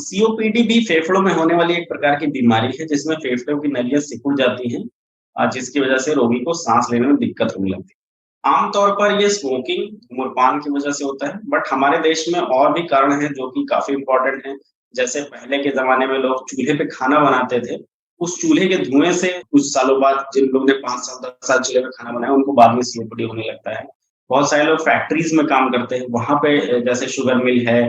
COPD भी फेफड़ों में होने वाली एक प्रकार की बीमारी है जिसमें फेफड़ों की नलियाँ सिकुड़ जाती हैं जिसकी वजह से रोगी को सांस लेने में दिक्कत होने लगती है। आमतौर पर ये स्मोकिंग, धूम्रपान की वजह से होता है, बट हमारे देश में और भी कारण हैं जो कि काफ़ी इम्पोर्टेंट हैं। जैसे पहले के ज़माने में लोग चूल्हे पे खाना बनाते थे, उस चूल्हे के धुएँ से कुछ सालों बाद जिन लोगों ने 5 साल, 10 साल चूल्हे पे खाना बनाया, उनको बाद में सीओपीडी होने लगता है। बहुत सारे लोग फैक्ट्रीज़ में काम करते हैं, वहाँ पे जैसे शुगर मिल है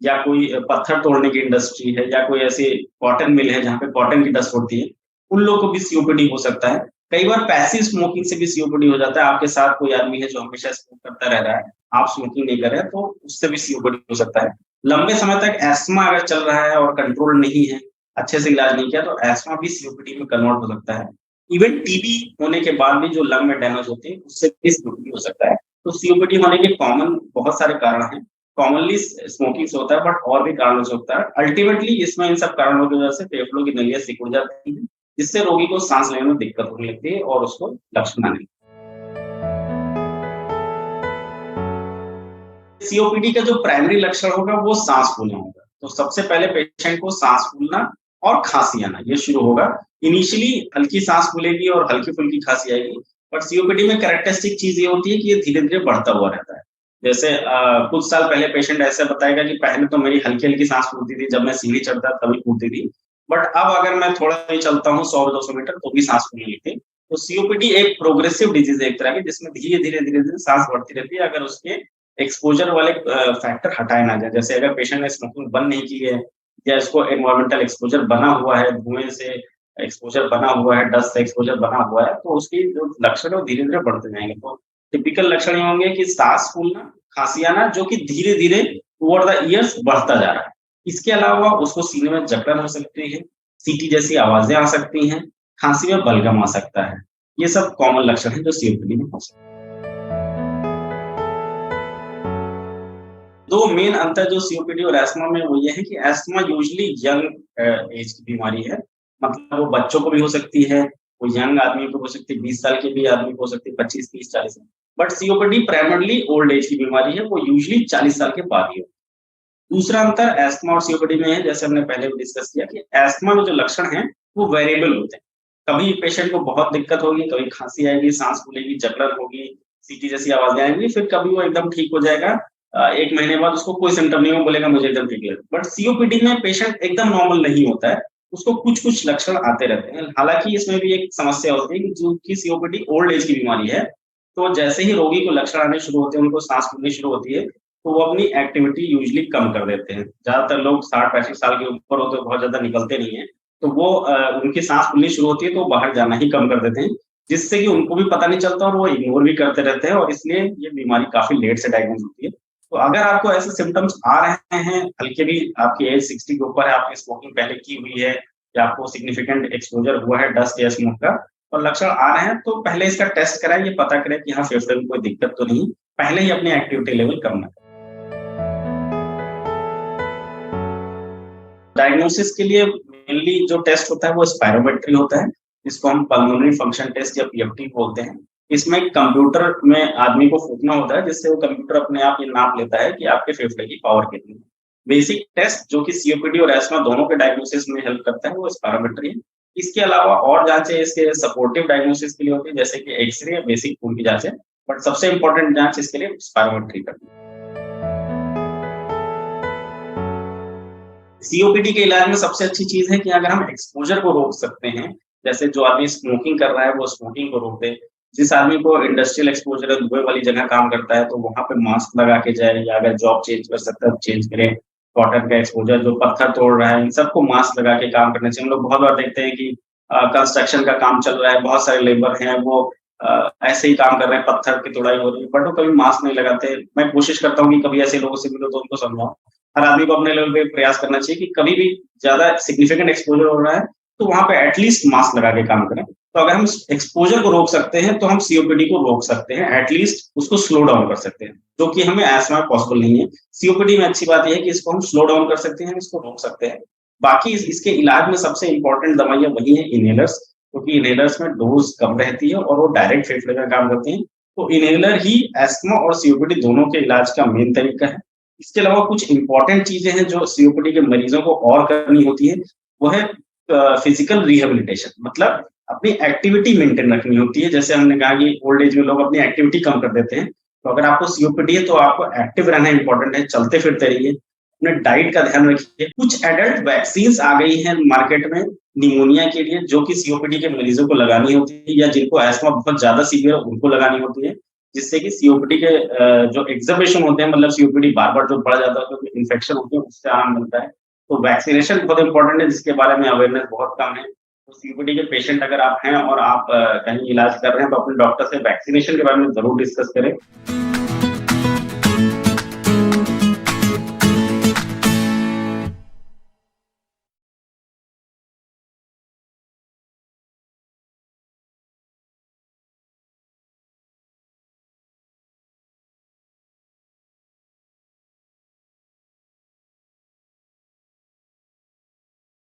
या कोई पत्थर तोड़ने की इंडस्ट्री है या कोई ऐसी कॉटन मिल है जहाँ पे कॉटन की डस्ट होती है, उन लोगों को भी सीओपीडी हो सकता है। कई बार पैसिव स्मोकिंग से भी सीओपीडी हो जाता है। आपके साथ कोई आदमी है जो हमेशा स्मोक करता रह रहा है, आप स्मोकिंग नहीं कर रहे हैं, तो उससे भी सीओपीडी हो सकता है। लंबे समय तक अस्थमा अगर चल रहा है और कंट्रोल नहीं है, अच्छे से इलाज नहीं किया तो अस्थमा भी सीओपीडी में कन्वर्ट हो सकता है। इवन टीबी होने के बाद भी जो लंग में डैमेज होती है, उससे भी सीओपीडी हो सकता है। तो सीओपीडी होने के कॉमन बहुत सारे कारण हैं। कॉमनली स्मोकिंग से होता है बट और भी कारणों से होता है। अल्टीमेटली इसमें इन सब कारणों की वजह से फेफड़ों की नलियाँ सिकुड़ जाती हैं, जिससे रोगी को सांस लेने में दिक्कत होने लगती है और उसको लक्षण आने लगते हैं। सीओपीडी का जो प्राइमरी लक्षण होगा वो सांस फूलना होगा। तो सबसे पहले पेशेंट को सांस फूलना और खांसी आना ये शुरू होगा। इनिशियली हल्की सांस फूलेगी और हल्की-फुल्की खांसी आएगी। बट सीओपीडी में कैरेक्टरिस्टिक चीज़ ये होती है कि ये धीरे-धीरे बढ़ता हुआ रहता है। जैसे कुछ साल पहले पेशेंट ऐसे बताएगा कि पहले तो मेरी हल्की-हल्की सांस फूलती थी, जब मैं सीढ़ी चढ़ता तभी फूलती थी। बट अब अगर मैं थोड़ा भी चलता हूँ 100-200 मीटर तो भी सांस फूलने लगती है। तो सीओपीडी एक प्रोग्रेसिव डिजीज़ है एक तरह की जिसमें धीरे-धीरे, धीरे-धीरे सांस बढ़ती रहती है अगर उसके एक्सपोज़र वाले फैक्टर हटाए ना जाए। जैसे अगर पेशेंट ने स्मोकिंग बंद नहीं की है या इसको एनवायरमेंटल एक्सपोज़र बना हुआ है, धुएँ से एक्सपोज़र बना हुआ है, डस्ट से एक्सपोज़र बना हुआ है, तो उसकी जो लक्षण है वो धीरे-धीरे बढ़ते जाएँगे। तो टिपिकल लक्षण ये होंगे कि साँस फूलना, खाँसी आना जो कि धीरे-धीरे ओवर द ईयर्स बढ़ता जा रहा है। इसके अलावा उसको सीने में जकड़न हो सकती है, सीटी जैसी आवाज़ें आ सकती हैं, खाँसी में बलगम आ सकता है। ये सब कॉमन लक्षण हैं जो सीओपीडी में हो सकते हैं। 2 मेन अंतर जो सीओपीडी और अस्थमा में वो ये है कि अस्थमा यूजुअली यंग एज की बीमारी है। मतलब वो बच्चों को भी हो सकती है, वो यंग आदमी को हो सकती है, 20 साल के भी आदमी को हो सकती है, 25, 30, 40 में। But COPD primarily old age की बीमारी है, वो यूजुअली 40 साल के बाद ही होती है। दूसरा अंतर अस्थमा और सीओपीडी में है, जैसे हमने पहले भी डिस्कस किया कि अस्थमा में जो लक्षण हैं, वो वेरिएबल होते हैं। कभी पेशेंट को बहुत दिक्कत होगी, कभी खाँसी आएगी, साँस फूलेगी, जकड़न होगी, सीटी जैसी आवाज़ें आएँगी, फिर कभी वो एकदम ठीक हो जाएगा। 1 महीने बाद उसको कोई सिम्पटम नहीं हो, बोलेगा मुझे एकदम ठीक लगा। बट सीओपीडी में पेशेंट एकदम नॉर्मल नहीं होता है, उसको कुछ-कुछ लक्षण आते रहते हैं। हालाँकि इसमें भी एक समस्या होती है कि जो कि सीओपीडी ओल्ड एज की बीमारी है, तो जैसे ही रोगी को लक्षण आने शुरू होते हैं, उनको साँस फूलनी शुरू होती है, तो वो अपनी एक्टिविटी यूजुअली कम कर देते हैं। ज़्यादातर लोग 60-65 साल के ऊपर होते हैं, बहुत ज़्यादा निकलते नहीं हैं। तो वो उनकी साँस फूलनी शुरू होती है तो वो बाहर जाना ही कम कर देते हैं, जिससे कि उनको भी पता नहीं चलता और वो इग्नोर भी करते रहते हैं और इसलिए ये बीमारी काफ़ी लेट से डायग्नोज़ होती है। तो अगर आपको ऐसे सिम्पटम्स आ रहे हैं, हल्के भी आपकी एज 60 के ऊपर है, आपने स्मोकिंग पहले की हुई है या आपको सिग्निफिकेंट एक्सपोज़र हुआ है डस्ट या स्मोक का और लक्षण आ रहे हैं, तो पहले इसका टेस्ट कराएँ, ये पता करें कि हाँ, फेफड़े में कोई दिक्कत तो नहीं, पहले ही अपनी एक्टिविटी लेवल कम ना करें। डायग्नोसिस के लिए मेनली जो टेस्ट होता है वो स्पायरोमेट्री होता है, जिसको हम पल्मोनरी फंक्शन टेस्ट या पीएफटी बोलते हैं। इसमें कंप्यूटर में आदमी को फूँकना होता है जिससे वो कंप्यूटर अपने आप ये नाप लेता है कि आपके फेफड़े की पावर कितनी है। बेसिक टेस्ट जो कि सीओपीडी और अस्थमा दोनों के डायग्नोसिस में हेल्प करता है वो स्पायरोमेट्री है। इसके अलावा और जाँचें इसके सपोर्टिव डायग्नोसिस के लिए होती है जैसे कि एक्स-रे या बेसिक खून की जाँच है, बट सबसे इम्पोर्टेंट जाँच इसके लिए स्पायरोमेट्री करनी है। सीओपीडी के इलाज में सबसे अच्छी चीज़ है कि अगर हम एक्सपोज़र को रोक सकते हैं, जैसे जो आदमी स्मोकिंग कर रहा है, वो स्मोकिंग को रोक दे। जिस आदमी को इंडस्ट्रियल एक्सपोज़र है, धुएँ वाली जगह काम करता है, तो वहाँ पे मास्क लगा के जाए या अगर जॉब चेंज कर सकता है, तो चेंज करे। कॉटन का एक्सपोज़र, जो पत्थर तोड़ रहा है, इन सबको मास्क लगा के काम करना चाहिए। हम लोग बहुत बार देखते हैं कि कंस्ट्रक्शन का काम चल रहा है, बहुत सारे लेबर हैं, वो ऐसे ही काम कर रहे हैं, पत्थर की तोड़ाई हो रही है, बट वो कभी मास्क नहीं लगाते। मैं कोशिश करता हूँ कि कभी ऐसे लोगों से मिलूँ, तो उनको समझाऊँ। हर आदमी को अपने लेवल पे प्रयास करना चाहिए कि कभी भी ज़्यादा सिग्निफिकेंट एक्सपोज़र हो रहा है, तो वहाँ पे एटलीस्ट मास्क लगा के काम करें। तो अगर हम एक्सपोज़र को रोक सकते हैं, तो हम सीओपीडी को रोक सकते हैं, एटलीस्ट उसको स्लो डाउन कर सकते हैं, जो कि हमें अस्थमा में पॉसिबल नहीं है। सीओपीडी में अच्छी बात ये है कि इसको हम स्लो डाउन कर सकते हैं, इसको रोक सकते हैं। बाकी इसके इलाज में सबसे इम्पोर्टेंट दवाइयाँ वही हैं इन्हेलर्स, क्योंकि इन्हेलर्स में डोज़ कम रहती है और वो डायरेक्ट फेफड़े में काम करती हैं। तो इन्हेलर ही अस्थमा और सीओपीडी दोनों के इलाज का मेन तरीका है। इसके अलावा कुछ इंपॉर्टेंट चीज़ें हैं जो सीओपीडी के मरीज़ों को और करनी होती है, वो है फिज़िकल रिहैबिलिटेशन, मतलब अपनी एक्टिविटी मेंटेन रखनी होती है। जैसे हमने कहा कि ओल्ड एज में लोग अपनी एक्टिविटी कम कर देते हैं, तो अगर आपको सीओपीडी है तो आपको एक्टिव रहना इम्पोर्टेंट है, चलते-फिरते रहिए, अपने डाइट का ध्यान रखिए। कुछ एडल्ट वैक्सीन्स आ गई हैं मार्केट में निमोनिया के लिए, जो कि सीओपीडी के मरीज़ों को लगानी होती है, या जिनको अस्थमा बहुत ज़्यादा सीवियर है उनको लगानी होती है, जिससे कि सीओपीडी के जो एक्ज़र्वेशन होते हैं, मतलब सीओपीडी बार-बार जो बढ़ जाता है, तो इन्फेक्शन होती है, उससे आराम मिलता है। तो वैक्सीनेशन बहुत इम्पोर्टेंट है, जिसके बारे में अवेयरनेस बहुत कम है। तो सीओपीडी के पेशेंट अगर आप हैं और आप कहीं इलाज कर रहे हैं, तो अपने डॉक्टर से वैक्सीनेशन के बारे में ज़रूर डिस्कस करें।